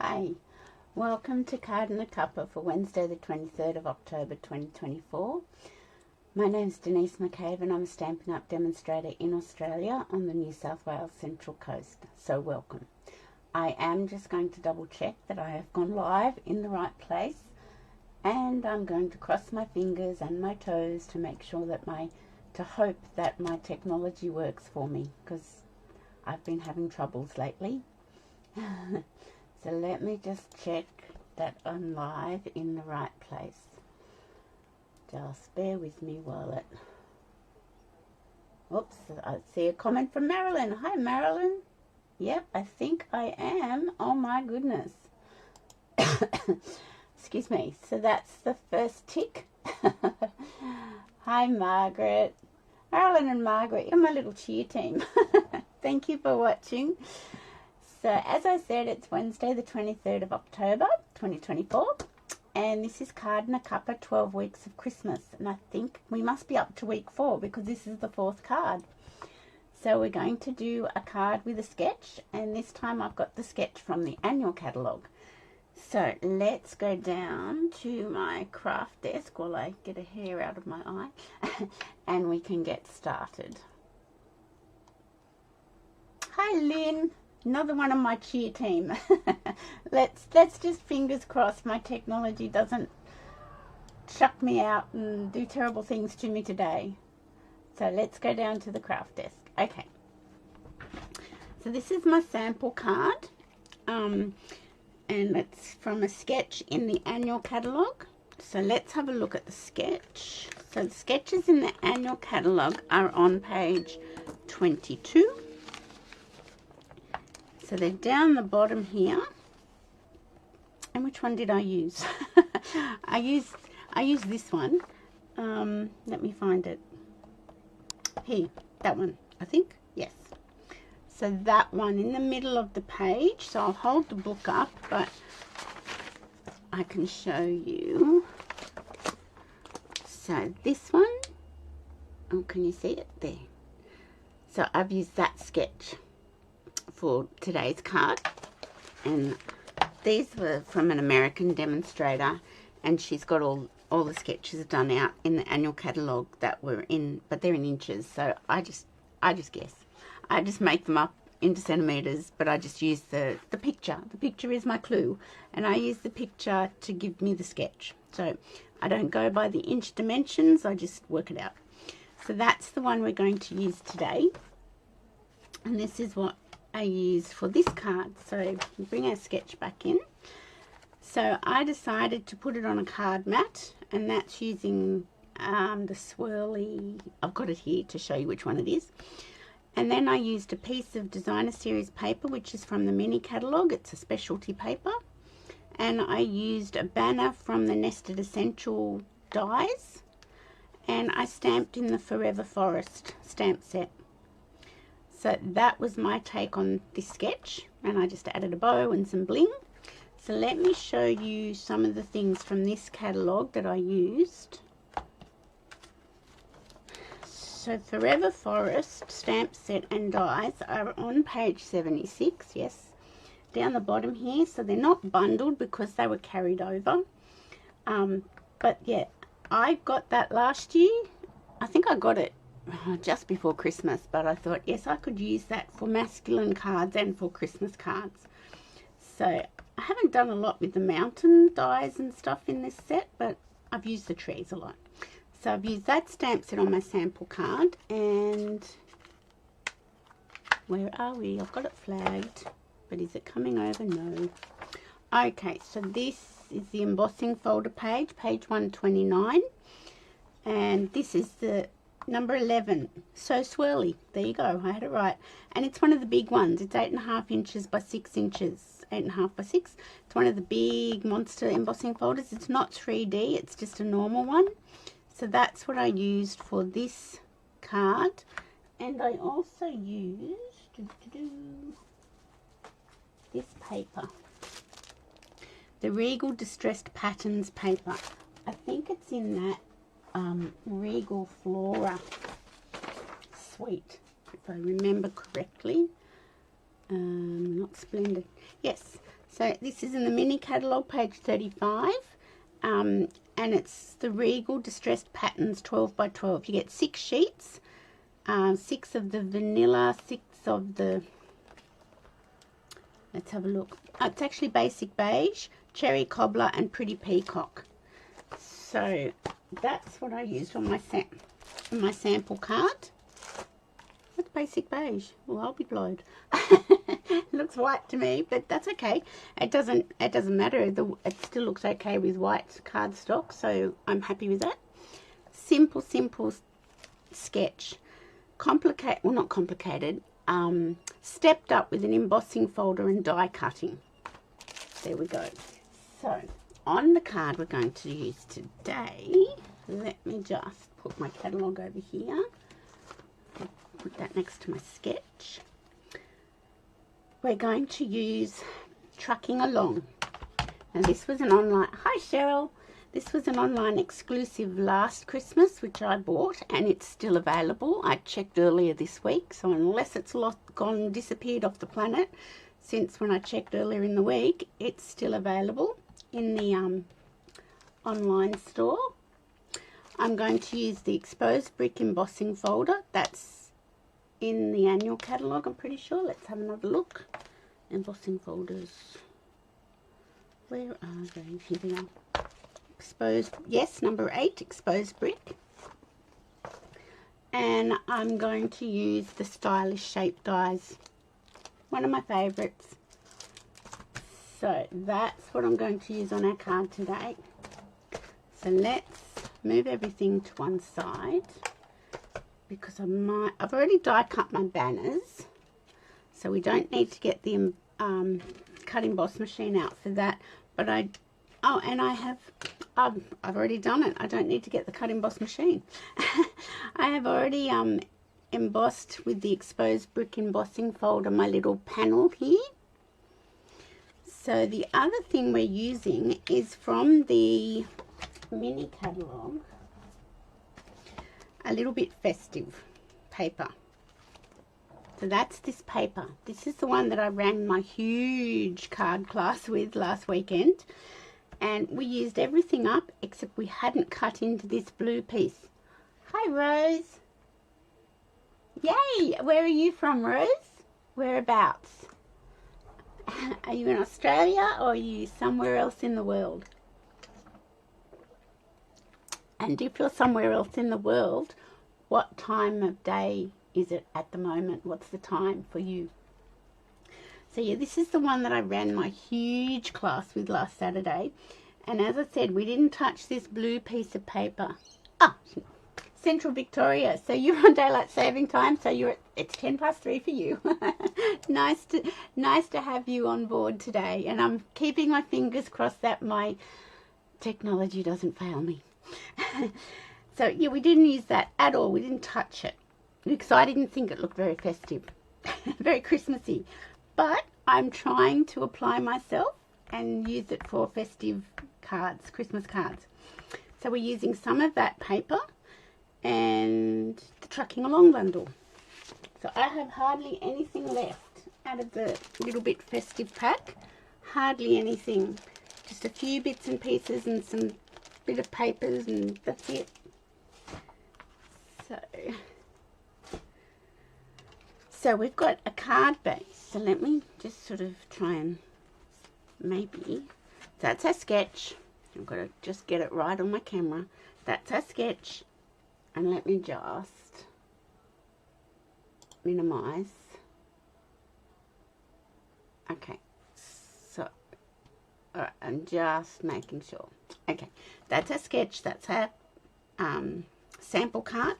Hi, welcome to Card and a Cuppa for Wednesday the 23rd of October 2024. My name's Denise McCabe and I'm a Stampin' Up! Demonstrator in Australia on the New South Wales Central Coast, so welcome. I am just going to double check that I have gone live in the right place, and I'm going to cross my fingers and my toes to make sure that to hope that my technology works for me, because I've been having troubles lately. So let me just check that I'm live in the right place. Just bear with me while it... Oops, I see a comment from Marilyn. Hi Marilyn. Yep, I think I am. Oh my goodness. Excuse me. So that's the first tick. Hi Margaret. Marilyn and Margaret, you're my little cheer team. Thank you for watching. So as I said, it's Wednesday the 23rd of October 2024, and this is Card and a Cuppa 12 Weeks of Christmas, and I think we must be up to week 4 because this is the 4th card. So we're going to do a card with a sketch, and this time I've got the sketch from the annual catalogue. So let's go down to my craft desk while I get a hair out of my eye and we can get started. Hi Lynn. Another one of my cheer team. let's just fingers crossed my technology doesn't chuck me out and do terrible things to me today. So let's go down to the craft desk. Okay. So this is my sample card. And it's from a sketch in the annual catalogue. So let's have a look at the sketch. So the sketches in the annual catalogue are on page 22. So they're down the bottom here. And which one did I use? I used this one. Let me find it. Here, that one, I think. Yes. So that one in the middle of the page. So I'll hold the book up, but I can show you. So this one. Oh, can you see it? There. So I've used that sketch for today's card, and these were from an American demonstrator, and she's got all the sketches done out in the annual catalogue that were in, but they're in inches, so I just guess. I just make them up into centimetres, but I just use the picture. The picture is my clue, and I use the picture to give me the sketch. So I don't go by the inch dimensions, I just work it out. So that's the one we're going to use today, and this is what I use for this card. So bring our sketch back in. So I decided to put it on a card mat, and that's using the swirly, I've got it here to show you which one it is. And then I used a piece of designer series paper, which is from the Mini Catalogue. It's a specialty paper. And I used a banner from the Nested Essential dies, and I stamped in the Forever Forest stamp set. So that was my take on this sketch, and I just added a bow and some bling. So let me show you some of the things from this catalogue that I used. So Forever Forest stamp set and dies are on page 76, yes, down the bottom here. So they're not bundled because they were carried over. But yeah, I got that last year. I think I got it just before Christmas, but I thought, yes, I could use that for masculine cards and for Christmas cards. So I haven't done a lot with the mountain dies and stuff in this set, but I've used the trees a lot. So I've used that stamp set on my sample card, and where are we? I've got it flagged, but is it coming over? No. Okay, so this is the embossing folder page, page 129, and this is the number 11, so swirly. There you go, I had it right. And it's one of the big ones. It's 8.5 inches by 6 inches, 8.5 by 6. It's one of the big monster embossing folders. It's not 3D, it's just a normal one. So that's what I used for this card. And I also used this paper, the Regal Distressed Patterns paper. I think it's in that Regal Flora suite, if I remember correctly. Not Splendid. Yes. So this is in the Mini Catalogue, page 35. And it's the Regal Distressed Patterns 12 by 12. You get 6 sheets, 6 of the vanilla, 6 of the, let's have a look. It's actually Basic Beige, Cherry Cobbler and Pretty Peacock. So that's what I used on my sample card. That's Basic Beige. Well, I'll be blowed. It looks white to me, but that's okay. It doesn't matter. It still looks okay with white cardstock, so I'm happy with that. Simple sketch. Well, not complicated. Stepped up with an embossing folder and die cutting. There we go. So on the card we're going to use today, let me just put my catalogue over here. Put that next to my sketch. We're going to use Trucking Along. Now this was an online, hi Cheryl, this was an online exclusive last Christmas which I bought, and it's still available. I checked earlier this week, so unless it's disappeared off the planet since when I checked earlier in the week, it's still available in the online store. I'm going to use the exposed brick embossing folder. That's in the annual catalogue, I'm pretty sure. Let's have another look. Embossing folders. Where are they? Here they are. Exposed, yes, number 8, exposed brick. And I'm going to use the Stylish Shape dies. One of my favourites. So that's what I'm going to use on our card today. So let's move everything to one side, because I've already die cut my banners, so we don't need to get the cut emboss machine out for that. But I've already done it. I don't need to get the cut emboss machine. I have already embossed with the exposed brick embossing folder my little panel here. So the other thing we're using is from the Mini Catalogue, a little bit festive paper. So that's this paper. This is the one that I ran my huge card class with last weekend, and we used everything up except we hadn't cut into this blue piece. Hi Rose. Yay! Where are you from, Rose? Whereabouts? Are you in Australia or are you somewhere else in the world? And if you're somewhere else in the world, what time of day is it at the moment? What's the time for you? So yeah, this is the one that I ran my huge class with last Saturday. And as I said, we didn't touch this blue piece of paper. Ah, Central Victoria. So you're on daylight saving time. So it's 3:10 for you. Nice to have you on board today. And I'm keeping my fingers crossed that my technology doesn't fail me. So yeah, we didn't use that at all. We didn't touch it because I didn't think it looked very festive, very Christmassy. But I'm trying to apply myself and use it for festive cards, Christmas cards. So we're using some of that paper and the Trucking Along bundle. So I have hardly anything left out of the little bit festive pack. Hardly anything. Just a few bits and pieces and some bit of papers, and that's it. So we've got a card base. So let me just sort of try and maybe, that's our sketch. I've got to just get it right on my camera. That's our sketch. And let me just minimize. Okay. So, all right, I'm just making sure. Okay, that's our sketch. That's our sample card.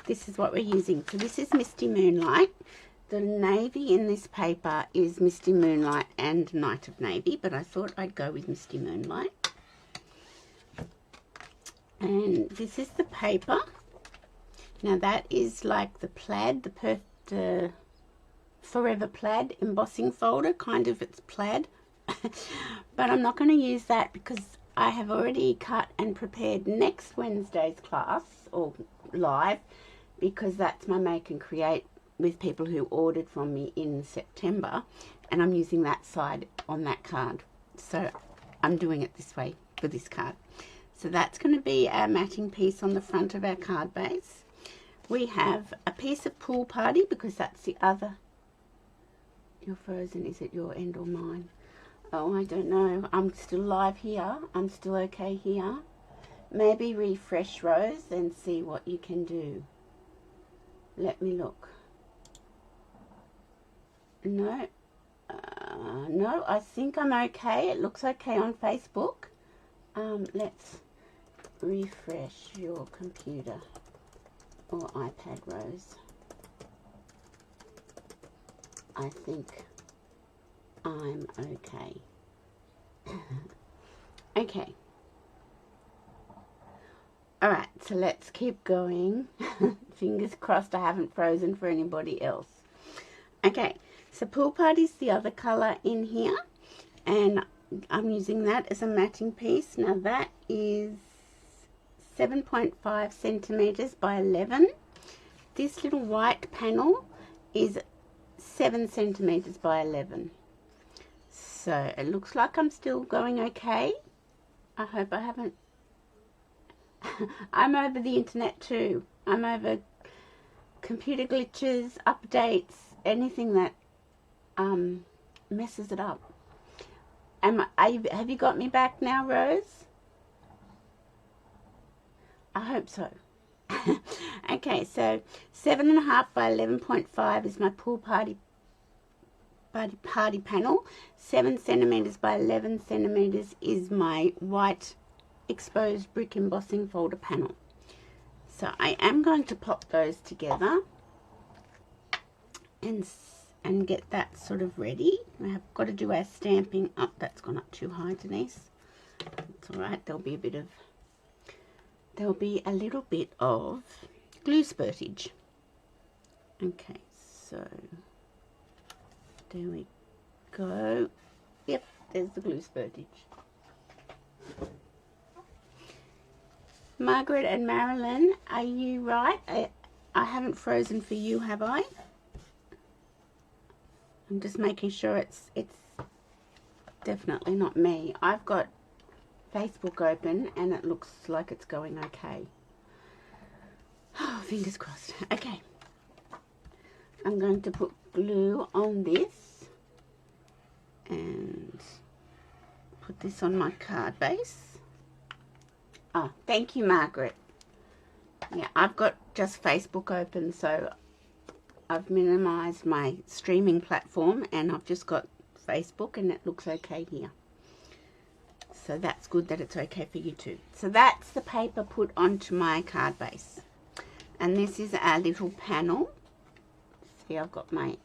This is what we're using. So this is Misty Moonlight. The navy in this paper is Misty Moonlight and Night of Navy, but I thought I'd go with Misty Moonlight. And this is the paper. Now that is like the plaid, the Forever Plaid embossing folder, kind of, it's plaid. But I'm not going to use that because I have already cut and prepared next Wednesday's class, or live, because that's my make and create with people who ordered from me in September. and I'm using that side on that card. So I'm doing it this way for this card. So that's going to be our matching piece on the front of our card base. We have a piece of Pool Party, because that's the other. You're frozen. Is it your end or mine? Oh, I don't know. I'm still live here. I'm still okay here. Maybe refresh, Rose, and see what you can do. Let me look. No. No, I think I'm okay. It looks okay on Facebook. Let's refresh your computer or iPad, Rose. I think I'm okay. Okay. Alright, so let's keep going. Fingers crossed I haven't frozen for anybody else. Okay, so Pool Party's the other colour in here, and I'm using that as a matching piece. Now that is 7.5 centimeters by 11. This little white panel is 7 centimeters by 11. So it looks like I'm still going okay. I hope I haven't. I'm over the internet too. I'm over computer glitches, updates, anything that messes it up. Have you got me back now, Rose? I hope so. Okay, so 7.5 by 11.5 is my Pool Party panel. 7 centimeters by 11 centimeters is my white exposed brick embossing folder panel. So I am going to pop those together and get that sort of ready. I have got to do our stamping. Oh, that's gone up too high, Denise. It's all right. There'll be a little bit of glue spurtage. Okay, so there we go. Yep, there's the glue spurtage. Margaret and Marilyn, are you right? I haven't frozen for you, have I? I'm just making sure it's definitely not me. I've got Facebook open and it looks like it's going okay. Oh, fingers crossed. Okay. I'm going to put glue on this and put this on my card base. Oh, thank you, Margaret. Yeah, I've got just Facebook open, so I've minimized my streaming platform and I've just got Facebook and it looks okay here. So that's good that it's okay for you too. So that's the paper put onto my card base. And this is our little panel. See, I've got my...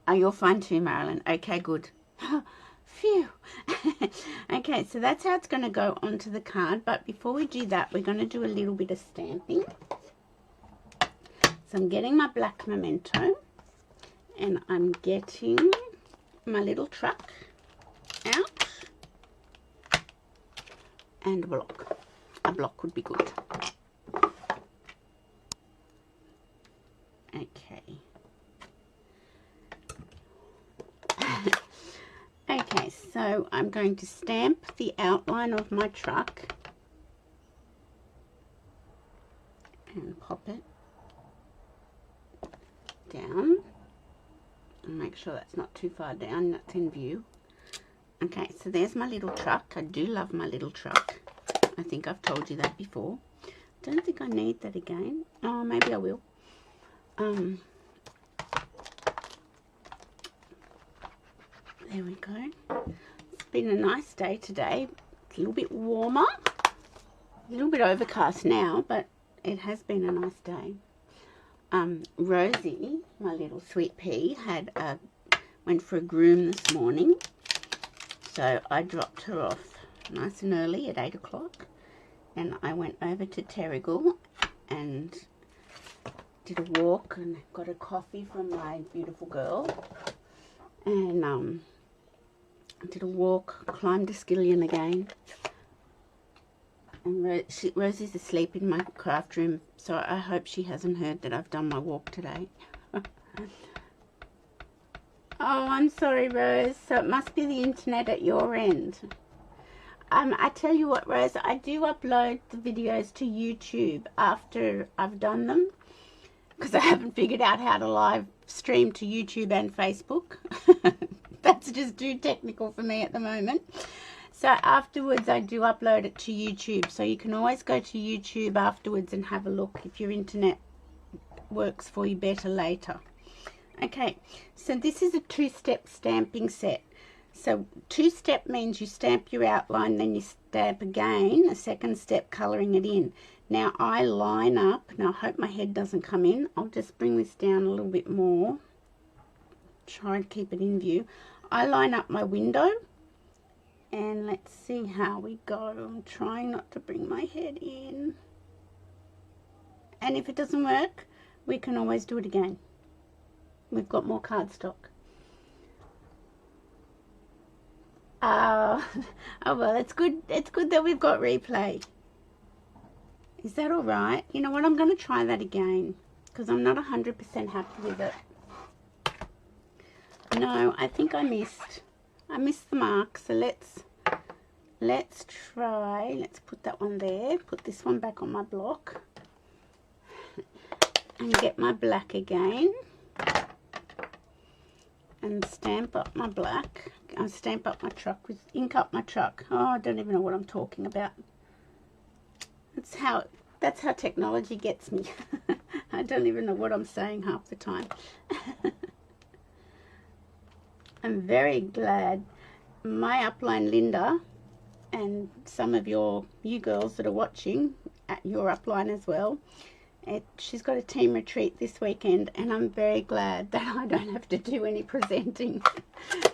Oh, you're fine too, Marilyn. Okay, good. Phew. Okay, so that's how it's going to go onto the card. But before we do that, we're going to do a little bit of stamping. So I'm getting my black memento. And I'm getting my little truck out. And a block. A block would be good. Okay. Okay, so I'm going to stamp the outline of my truck and pop it down and make sure that's not too far down, that's in view. Okay, so there's my little truck. I do love my little truck. I think I've told you that before. Don't think I need that again. Oh, maybe I will. There we go. It's been a nice day today. It's a little bit warmer. A little bit overcast now, but it has been a nice day. Rosie, my little sweet pea, went for a groom this morning. So I dropped her off nice and early at 8 o'clock. And I went over to Terrigal and did a walk and got a coffee from my beautiful girl. And did a walk, climbed a skillion again. And Rosie's asleep in my craft room, so I hope she hasn't heard that I've done my walk today. Oh, I'm sorry, Rose. So it must be the internet at your end. I tell you what, Rose, I do upload the videos to YouTube after I've done them, because I haven't figured out how to live stream to YouTube and Facebook. That's just too technical for me at the moment. So afterwards I do upload it to YouTube, so you can always go to YouTube afterwards and have a look if your internet works for you better later. Okay, so this is a two-step stamping set. So two-step means you stamp your outline, then you stamp again, a second step colouring it in. Now I line up, now I hope my head doesn't come in, I'll just bring this down a little bit more, try and keep it in view. I line up my window, and let's see how we go. I'm trying not to bring my head in. And if it doesn't work, we can always do it again. We've got more cardstock. Oh well, it's good that we've got replay. Is that all right? You know what, I'm going to try that again, because I'm not 100% happy with it. No, I think I missed the mark, so let's try, let's put that one there, put this one back on my block, and get my black again, and stamp up my black. I'll stamp up my truck with, ink up my truck. Oh, I don't even know what I'm talking about. That's how technology gets me. I don't even know what I'm saying half the time. I'm very glad my upline Linda and some of you girls that are watching at your upline as well, she's got a team retreat this weekend, and I'm very glad that I don't have to do any presenting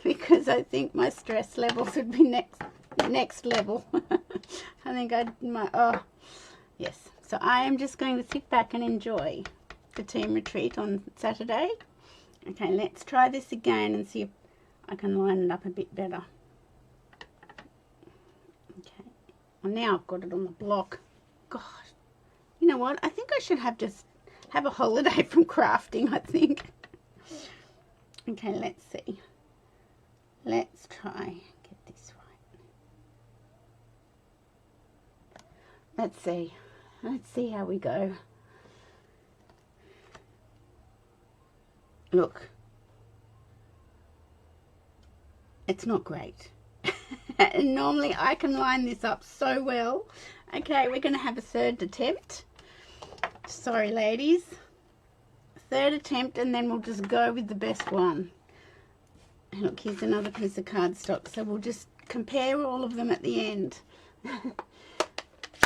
because I think my stress levels would be next level. I think oh yes. So I am just going to sit back and enjoy the team retreat on Saturday. Okay, let's try this again and see if I can line it up a bit better. Okay, well now I've got it on the block. God, you know what? I think I should have a holiday from crafting, I think. Okay, let's see. Let's try get this right. Let's see how we go. Look, it's not great. Normally I can line this up so well. Okay, we're going to have a third attempt. Sorry, ladies. Third attempt, and then we'll just go with the best one. Look, here's another piece of cardstock, so we'll just compare all of them at the end.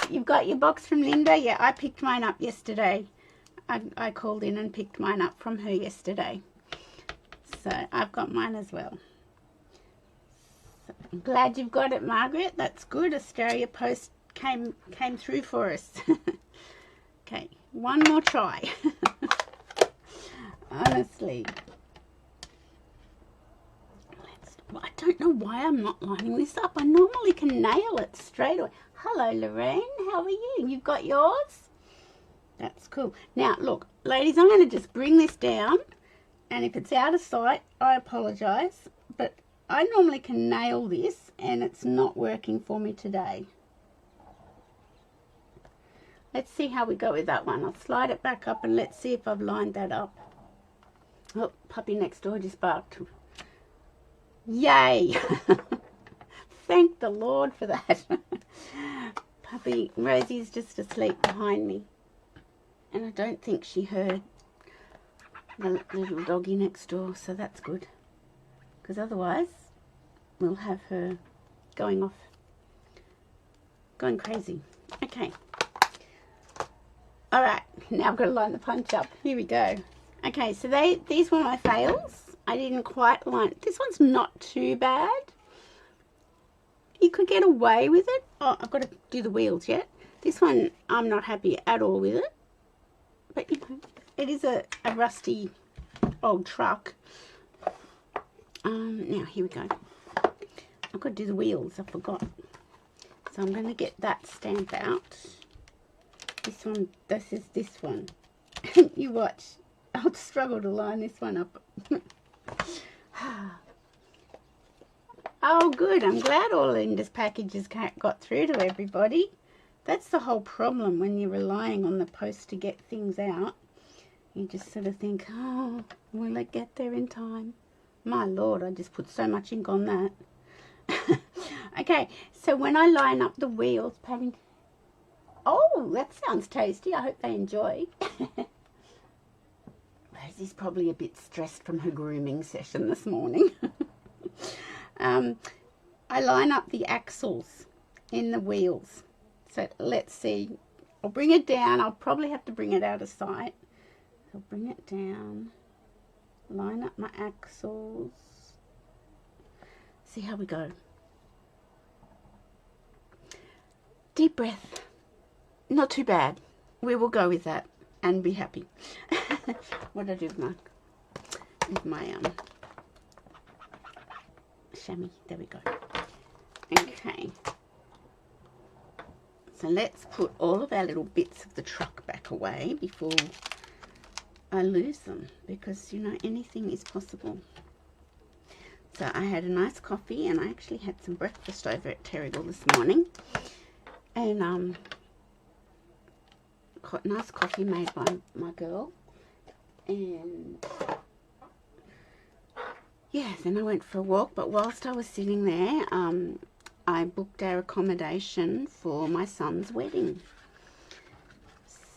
You've got your box from Linda? Yeah, I picked mine up yesterday. I called in and picked mine up from her yesterday. So I've got mine as well. So I'm glad you've got it, Margaret. That's good. Australia Post came through for us. Okay, one more try. Honestly. I don't know why I'm not lining this up. I normally can nail it straight away. Hello, Lorraine. How are you? You've got yours? That's cool. Now, look, ladies, I'm going to just bring this down. And if it's out of sight, I apologise. But I normally can nail this, and it's not working for me today. Let's see how we go with that one. I'll slide it back up, and let's see if I've lined that up. Oh, puppy next door just barked. Yay! Thank the Lord for that. Puppy Rosie's just asleep behind me, and I don't think she heard the little doggy next door, so that's good, because otherwise we'll have her going crazy. Okay, all right, now I've got to line the punch up. Here we go. Okay, so these were my fails. I didn't quite line. This one's not too bad. You could get away with it. Oh, I've got to do the wheels yet. This one, I'm not happy at all with it. But, you know, it is a rusty old truck. Now, here we go. I've got to do the wheels. I forgot. So I'm going to get that stamp out. This one, this is this one. You watch. I'll struggle to line this one up. Oh, good. I'm glad all Linda's packages got through to everybody. That's the whole problem when you're relying on the post to get things out. You just sort of think, oh, will it get there in time? My Lord, I just put so much ink on that. Okay, so when I line up the wheels, Paddington... Oh, that sounds tasty. I hope they enjoy. Rosie's probably a bit stressed from her grooming session this morning. I line up the axles in the wheels. So let's see. I'll bring it down. I'll probably have to bring it out of sight. I'll bring it down. Line up my axles. See how we go. Deep breath. Not too bad. We will go with that and be happy. What did I do with my chamois? There we go. Okay. So let's put all of our little bits of the truck back away before I lose them, because you know anything is possible. So I had a nice coffee, and I actually had some breakfast over at Terrigal this morning, and got nice coffee made by my girl, and yeah, then I went for a walk. But whilst I was sitting there, I booked our accommodation for my son's wedding.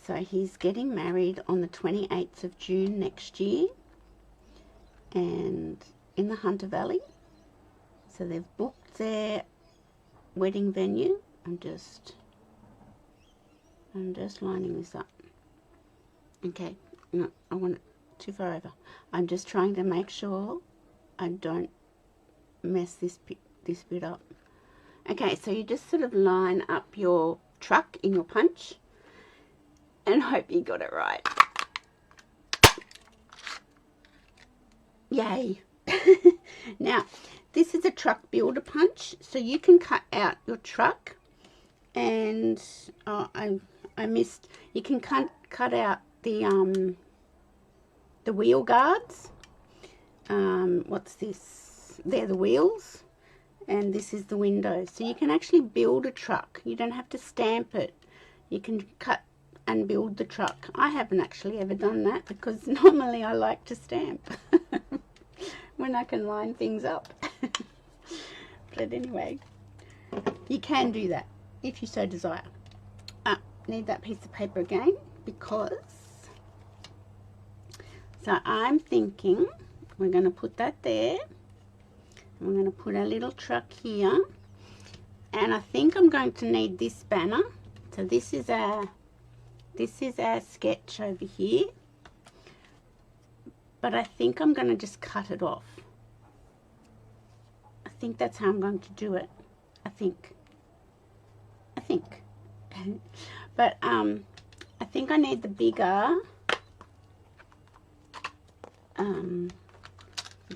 So he's getting married on the 28th of June next year, and in the Hunter Valley. So they've booked their wedding venue. I'm just lining this up. Okay, no, I want it too far over. I'm just trying to make sure I don't mess this bit up. Okay, so you just sort of line up your truck in your punch and hope you got it right. Yay. Now, this is a truck builder punch, so you can cut out your truck, and I missed. You can cut out the wheel guards. What's this? They're the wheels, and this is the window. So you can actually build a truck. You don't have to stamp it. You can cut and build the truck. I haven't actually ever done that, because normally I like to stamp when I can line things up. But anyway, you can do that if you so desire. Need that piece of paper again, because so I'm thinking we're going to put that there. We're going to put our little truck here, and I think I'm going to need this banner. So this is our sketch over here, but I think I'm going to just cut it off. I think that's how I'm going to do it. I think but I think I need the bigger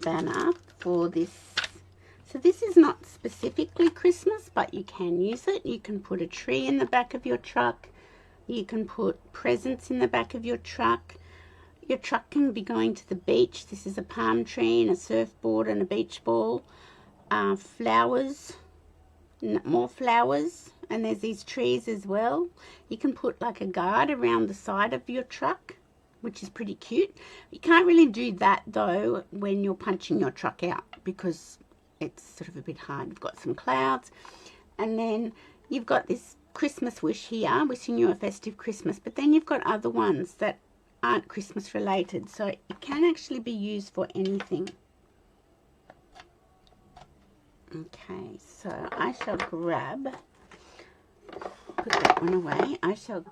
banner for this. So this is not specifically Christmas, but you can use it. You can put a tree in the back of your truck. You can put presents in the back of your truck. Your truck can be going to the beach. This is a palm tree and a surfboard and a beach ball. Flowers, more flowers, and there's these trees as well. You can put like a guard around the side of your truck, which is pretty cute. You can't really do that though when you're punching your truck out, because it's sort of a bit hard. You've got some clouds, and then you've got this Christmas wish here, wishing you a festive Christmas, but then you've got other ones that aren't Christmas related, so it can actually be used for anything. Okay, so I shall grab, put that one away. I've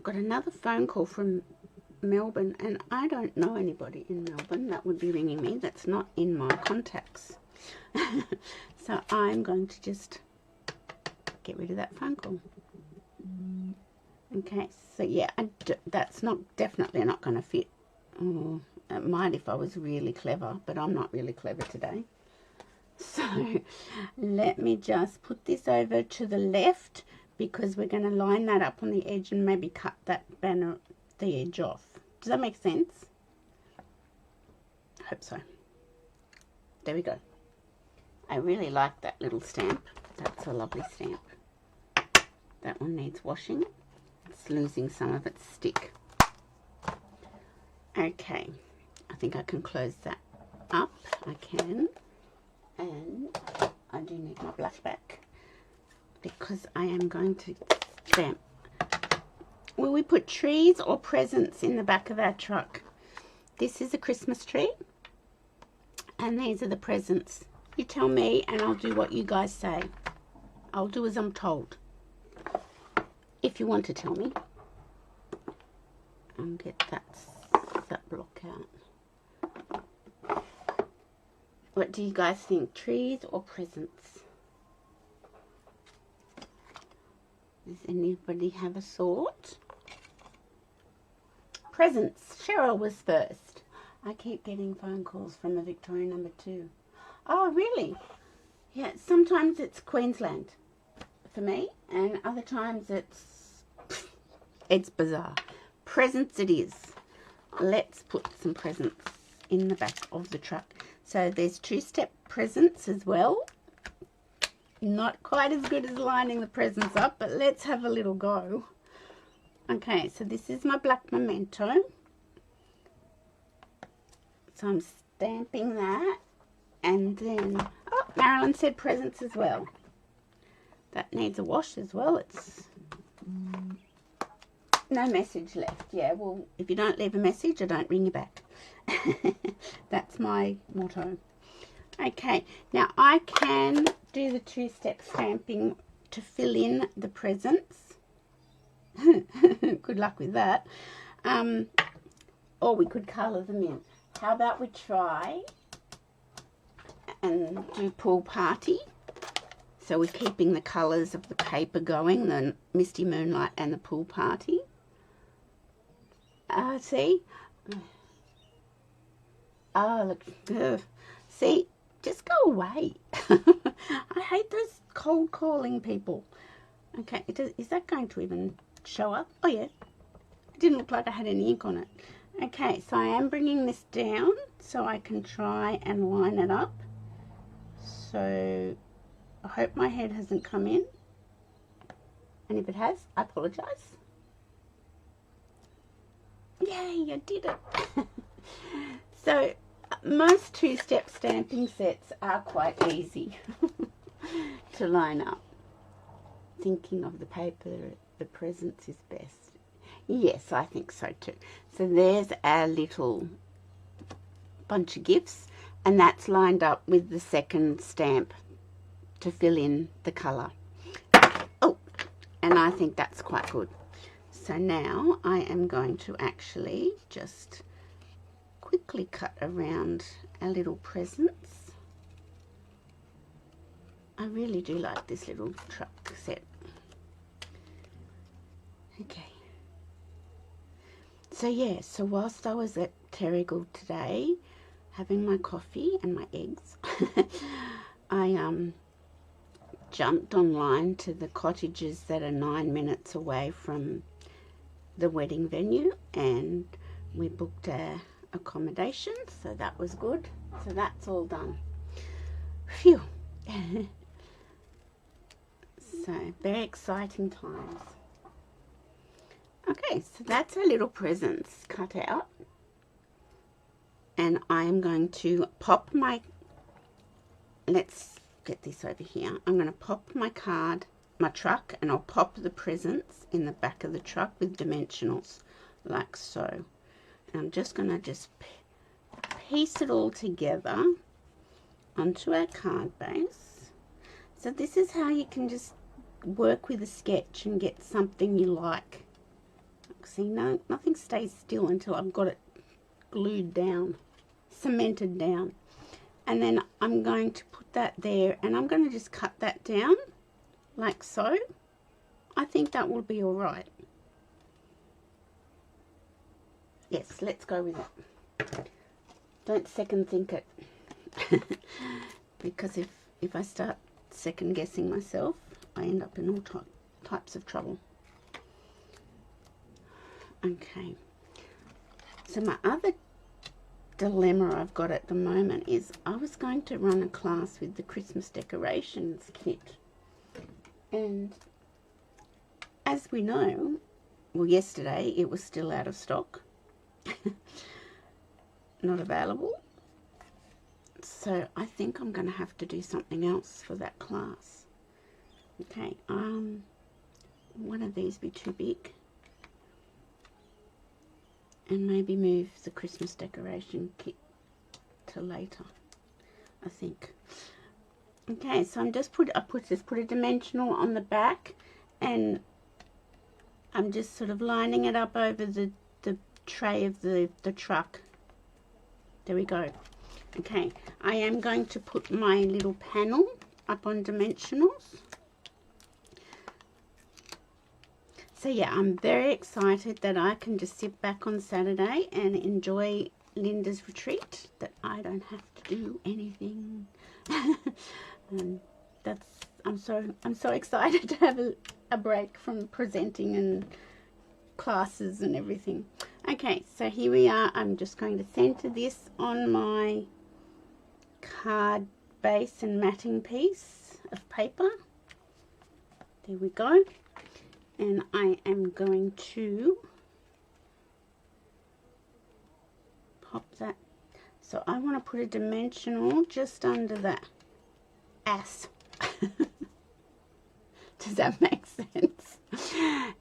got another phone call from Melbourne, and I don't know anybody in Melbourne that would be ringing me. That's not in my contacts. So I'm going to just get rid of that phone call. Okay, so yeah, that's definitely not going to fit. Oh, it might if I was really clever, but I'm not really clever today. So let me just put this over to the left, because we're going to line that up on the edge and maybe cut that banner, the edge off. Does that make sense? hope so. There we go. I really like that little stamp. That's a lovely stamp. That one needs washing. It's losing some of its stick. Okay, I think I can close that up. I can. And I do need my black back because I am going to stamp. Will we put trees or presents in the back of our truck? This is a Christmas tree and these are the presents. You tell me and I'll do what you guys say. I'll do as I'm told. If you want to tell me. And get that block out. What do you guys think? Trees or presents? Does anybody have a thought? Presents. Cheryl was first. I keep getting phone calls from a Victoria number 2. Oh, really? Yeah, sometimes it's Queensland for me, and other times it's bizarre. Presents it is. Let's put some presents in the back of the truck. So there's 2-step presents as well. Not quite as good as lining the presents up, but let's have a little go. Okay, so this is my black memento. So I'm stamping that. And then, oh, Marilyn said presents as well. That needs a wash as well. It's no message left. Yeah, well, if you don't leave a message, I don't ring you back. That's my motto. Okay, now I can do the 2-step stamping to fill in the presents. Good luck with that. Or we could colour them in. How about we try and do pool party? So we're keeping the colours of the paper going, the Misty Moonlight and the pool party. See? Oh, look. Ugh. See? Just go away. I hate those cold calling people. Okay, is that going to even show up? Oh, yeah. It didn't look like I had any ink on it. Okay, so I am bringing this down so I can try and line it up. So I hope my head hasn't come in. And if it has, I apologise. Yay, I did it. So most 2-step stamping sets are quite easy to line up. Thinking of the paper, the presents is best. Yes, I think so too. So there's our little bunch of gifts, and that's lined up with the second stamp to fill in the colour. Oh, and I think that's quite good. So now I am going to actually just quickly cut around our little presents. I really do like this little truck set. Okay. So yeah, so whilst I was at Terrigal today, having my coffee and my eggs, I jumped online to the cottages that are 9 minutes away from the wedding venue, and we booked our accommodation, so that was good. So that's all done. Phew. So very exciting times. Okay, so that's our little presents cut out, and I am going to pop my, let's get this over here. I'm going to pop my card, my truck, and I'll pop the presents in the back of the truck with dimensionals like so. And I'm just going to just piece it all together onto our card base. So this is how you can just work with a sketch and get something you like. See, no, nothing stays still until I've got it glued down, cemented down. And then I'm going to put that there, and I'm going to just cut that down like so. I think that will be all right. Yes, let's go with it. Don't second think it. Because if I start second guessing myself, I end up in all types of trouble. Okay, so my other dilemma I've got at the moment is I was going to run a class with the Christmas decorations kit, and as we know, well, yesterday it was still out of stock, not available, so I think I'm going to have to do something else for that class. Okay, one of these be too big, and maybe move the Christmas decoration kit to later, I think. Okay, so I'm just put a dimensional on the back, and I'm just sort of lining it up over the tray of the truck. There we go. Okay, I am going to put my little panel up on dimensionals. So yeah, I'm very excited that I can just sit back on Saturday and enjoy Linda's retreat, that I don't have to do anything. And I'm so excited to have a break from presenting and classes and everything. Okay, so here we are. I'm just going to center this on my card base and matting piece of paper. There we go. And I am going to pop that. So I want to put a dimensional just under that S. Does that make sense?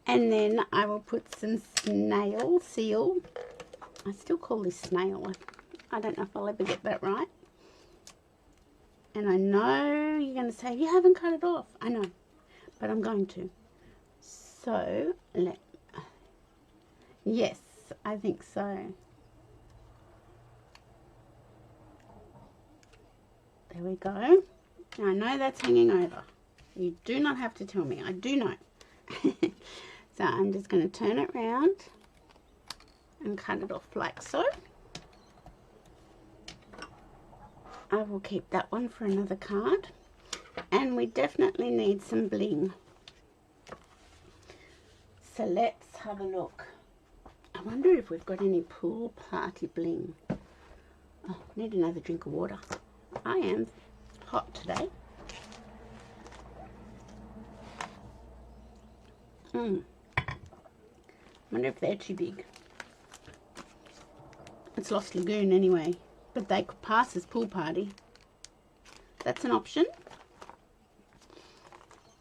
And then I will put some snail seal. I still call this snail. I don't know if I'll ever get that right. And I know you're going to say, you haven't cut it off. I know, but I'm going to. So, yes, I think so. There we go. Now, I know that's hanging over. You do not have to tell me. I do know. So, I'm just going to turn it round and cut it off like so. I will keep that one for another card. And we definitely need some bling. So let's have a look. I wonder if we've got any pool party bling. Oh, need another drink of water. I am hot today. Wonder if they're too big. It's Lost Lagoon anyway, but they could pass as pool party. That's an option.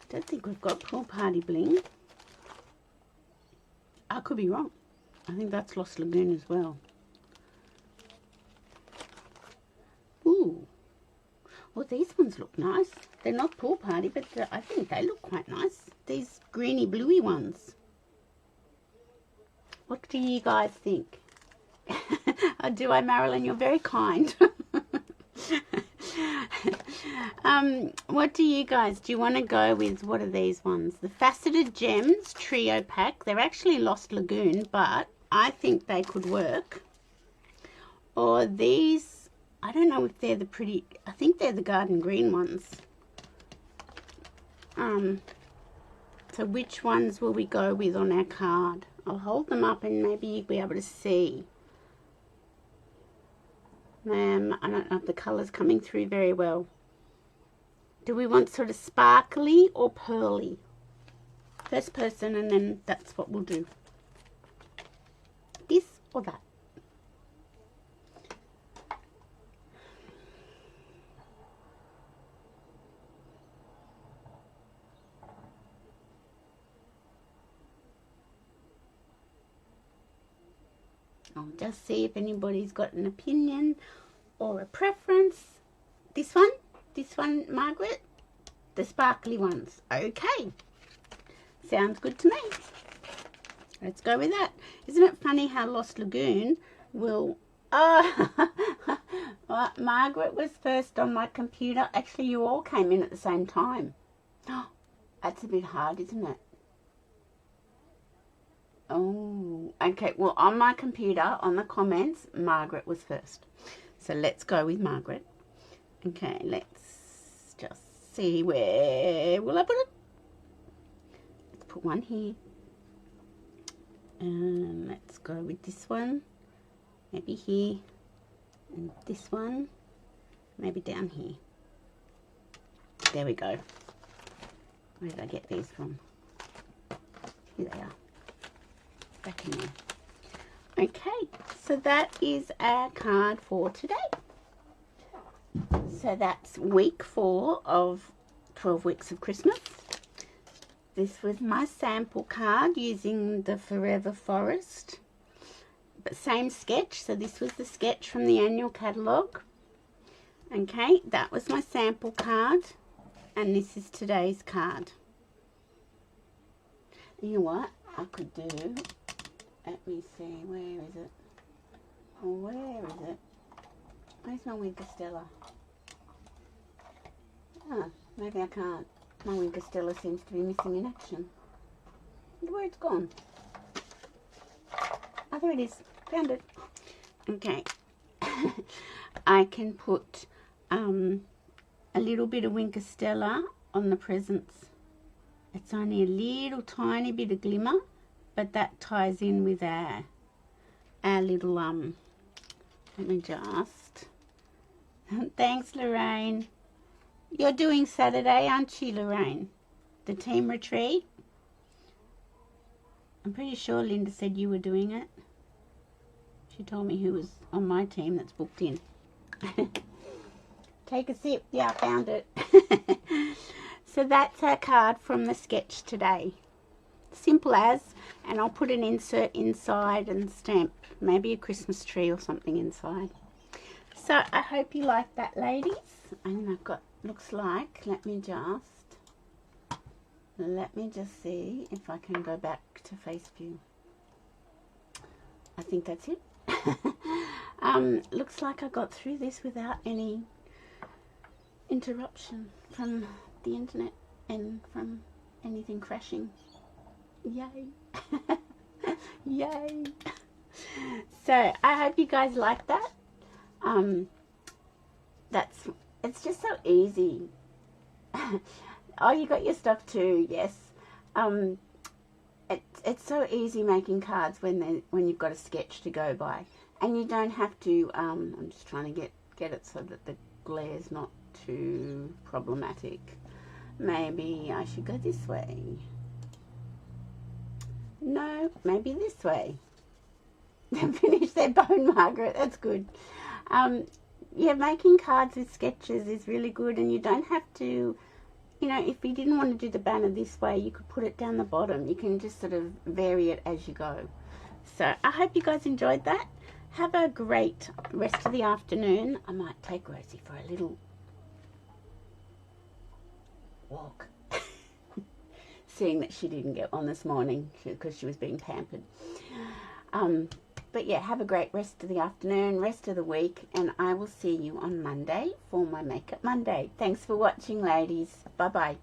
Don't think we've got pool party bling. I could be wrong. I think that's Lost Lagoon as well. Ooh. Well, these ones look nice. They're not pool party, but I think they look quite nice. These greeny bluey ones. What do you guys think? Do I, Marilyn? You're very kind. What do you guys, do you want to go with, what are these ones? The Faceted Gems Trio Pack. They're actually Lost Lagoon, but I think they could work. Or these, I don't know if they're the pretty, I think they're the garden green ones. So which ones will we go with on our card? I'll hold them up and maybe you'll be able to see. I don't know if the colour's coming through very well. Do we want sort of sparkly or pearly? First person, and then that's what we'll do. This or that. I'll just see if anybody's got an opinion or a preference. This one, Margaret, the sparkly ones. Okay, sounds good to me. Let's go with that. Isn't it funny how Lost Lagoon will... Oh, well, Margaret was first on my computer. Actually, you all came in at the same time. Oh, that's a bit hard, isn't it? Oh, okay. Well, on my computer, on the comments, Margaret was first. So let's go with Margaret. Okay, let's just see, where will I put it? Let's put one here. And let's go with this one. Maybe here. And this one, maybe down here. There we go. Where did I get these from? Here they are. Back in there. Okay, so that is our card for today. So that's week 4 of 12 weeks of Christmas. This was my sample card using the Forever Forest. But same sketch, so this was the sketch from the annual catalogue. Okay, that was my sample card. And this is today's card. You know what I could do? Let me see, where is it? Oh, where is it? Where's my Winter Stella? Ah, maybe I can't. My Winter Stella seems to be missing in action. Wonder where it's gone. Oh, there it is. Found it. Okay. I can put a little bit of Winter Stella on the presents. It's only a little tiny bit of glimmer, but that ties in with our little let me just thanks, Lorraine. You're doing Saturday, aren't you, Lorraine? The team retreat? I'm pretty sure Linda said you were doing it. She told me who was on my team that's booked in. Take a sip. Yeah, I found it. So that's our card from the sketch today. Simple as, and I'll put an insert inside and stamp maybe a Christmas tree or something inside. So I hope you like that, ladies. And I've got, looks like, let me just see if I can go back to face view. I think that's it. Looks like I got through this without any interruption from the internet and from anything crashing. Yay. Yay. So I hope you guys like that. It's just so easy. Oh, you got your stuff too. Yes. It's so easy making cards when you've got a sketch to go by, and you don't have to. I'm just trying to get it so that the glare's not too problematic. Maybe I should go this way. No, maybe this way. Finish their bone, Margaret. That's good. Yeah, making cards with sketches is really good, and you don't have to, you know, if you didn't want to do the banner this way, you could put it down the bottom. You can just sort of vary it as you go. So I hope you guys enjoyed that. Have a great rest of the afternoon. I might take Rosie for a little walk. Seeing that she didn't get one this morning because she was being pampered. But yeah, have a great rest of the afternoon, rest of the week, and I will see you on Monday for my Makeup Monday. Thanks for watching, ladies. Bye-bye.